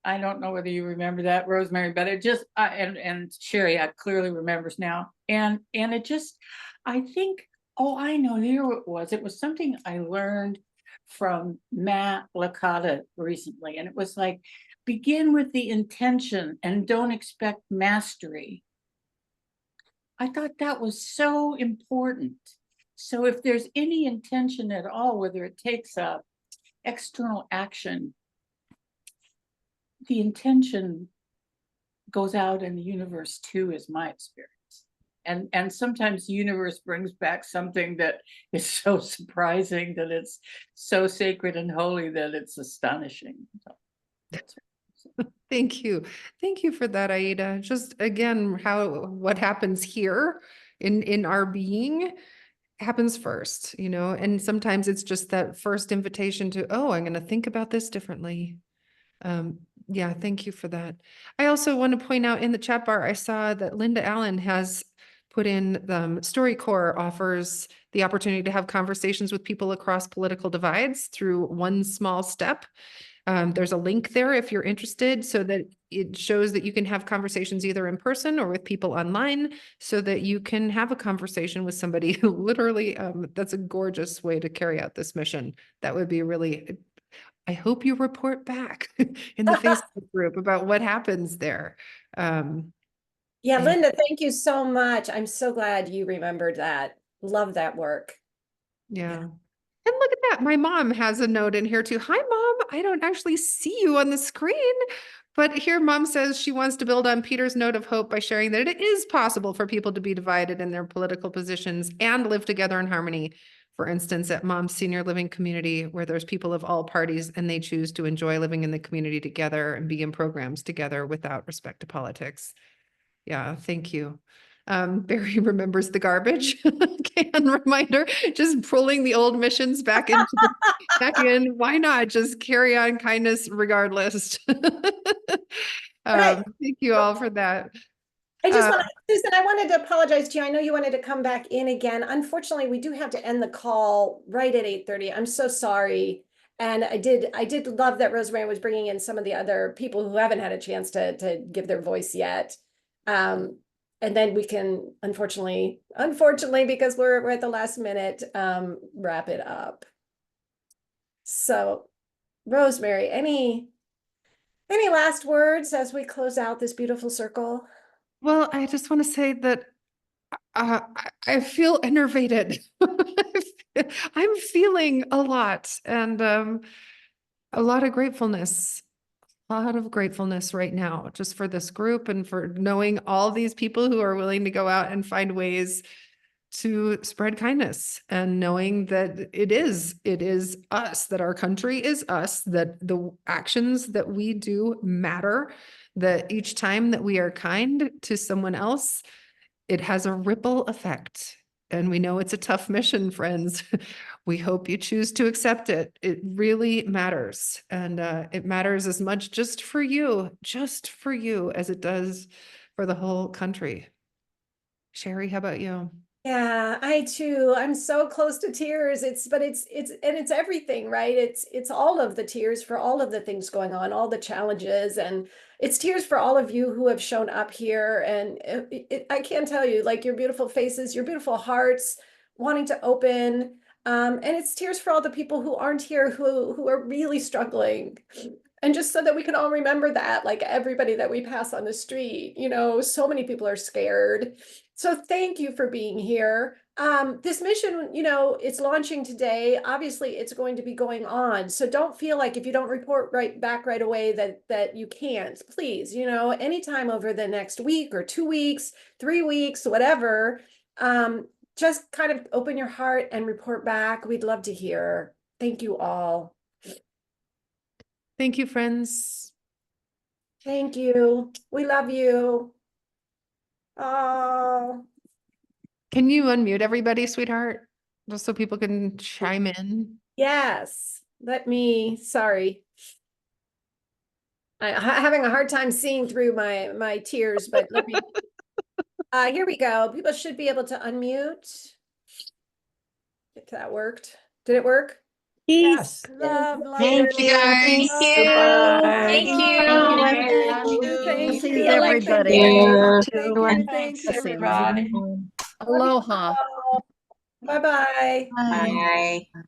I don't know whether you remember that, Rosemerry, but it just, and Sherry, I clearly remembers now. And it just, I think, oh, I know, here it was. It was something I learned from Matt Licata recently. And it was like, begin with the intention and don't expect mastery. I thought that was so important. So if there's any intention at all, whether it takes a external action, the intention goes out in the universe too, is my experience. And sometimes the universe brings back something that is so surprising, that it's so sacred and holy that it's astonishing. Thank you. Thank you for that, Aida. Just again, what happens here in our being happens first, and sometimes it's just that first invitation to, oh, I'm going to think about this differently. Yeah, thank you for that. I also want to point out in the chat bar, I saw that Linda Allen has put in StoryCorps offers the opportunity to have conversations with people across political divides through one small step. There's a link there if you're interested, so that it shows that you can have conversations either in person or with people online, so that you can have a conversation with somebody who literally, that's a gorgeous way to carry out this mission. That would be really, I hope you report back in the Facebook group about what happens there. Yeah, Linda, thank you so much. I'm so glad you remembered that. Love that work. Yeah. And look at that. My mom has a note in here too. Hi, Mom. I don't actually see you on the screen, but here Mom says she wants to build on Peter's note of hope by sharing that it is possible for people to be divided in their political positions and live together in harmony. For instance, at Mom's senior living community, where there's people of all parties and they choose to enjoy living in the community together and be in programs together without respect to politics. Yeah, thank you. Barry remembers the garbage can reminder, just pulling the old missions back in. Why not just carry on kindness regardless? Thank you all for that. I just want to, Susan, I wanted to apologize to you. I know you wanted to come back in again. Unfortunately, we do have to end the call right at 8:30. I'm so sorry. And I did love that Rosemerry was bringing in some of the other people who haven't had a chance to give their voice yet. And then we can, unfortunately, because we're at the last minute, wrap it up. So, Rosemerry, any last words as we close out this beautiful circle? Well, I just want to say that I feel enervated. I'm feeling a lot, and a lot of gratefulness. A lot of gratefulness right now, just for this group and for knowing all these people who are willing to go out and find ways to spread kindness, and knowing that it is us, that our country is us, that the actions that we do matter, that each time that we are kind to someone else, it has a ripple effect. And we know it's a tough mission, friends. We hope you choose to accept it. It really matters. And it matters as much just for you as it does for the whole country. Sherry, how about you? Yeah, I too. I'm so close to tears. It's everything, right? It's all of the tears for all of the things going on, all the challenges, and it's tears for all of you who have shown up here. And I can't tell you, like your beautiful faces, your beautiful hearts, wanting to open. And it's tears for all the people who aren't here, who are really struggling. And just so that we can all remember that, like everybody that we pass on the street, so many people are scared. So thank you for being here. This mission, it's launching today. Obviously, it's going to be going on. So don't feel like if you don't report right back right away that you can't. Please, anytime over the next week or 2 weeks, 3 weeks, whatever, just kind of open your heart and report back. We'd love to hear. Thank you all. Thank you, friends. Thank you. We love you. Oh. Can you unmute everybody, sweetheart? Just so people can chime in. Yes. Sorry. I'm having a hard time seeing through my tears, but let me. Here we go. People should be able to unmute. If that worked. Did it work? Yes. Lovely. Thank you, guys. Thank you. Thank Blessings, you. everybody. Thank you. Aloha. Bye-bye. Bye. Bye.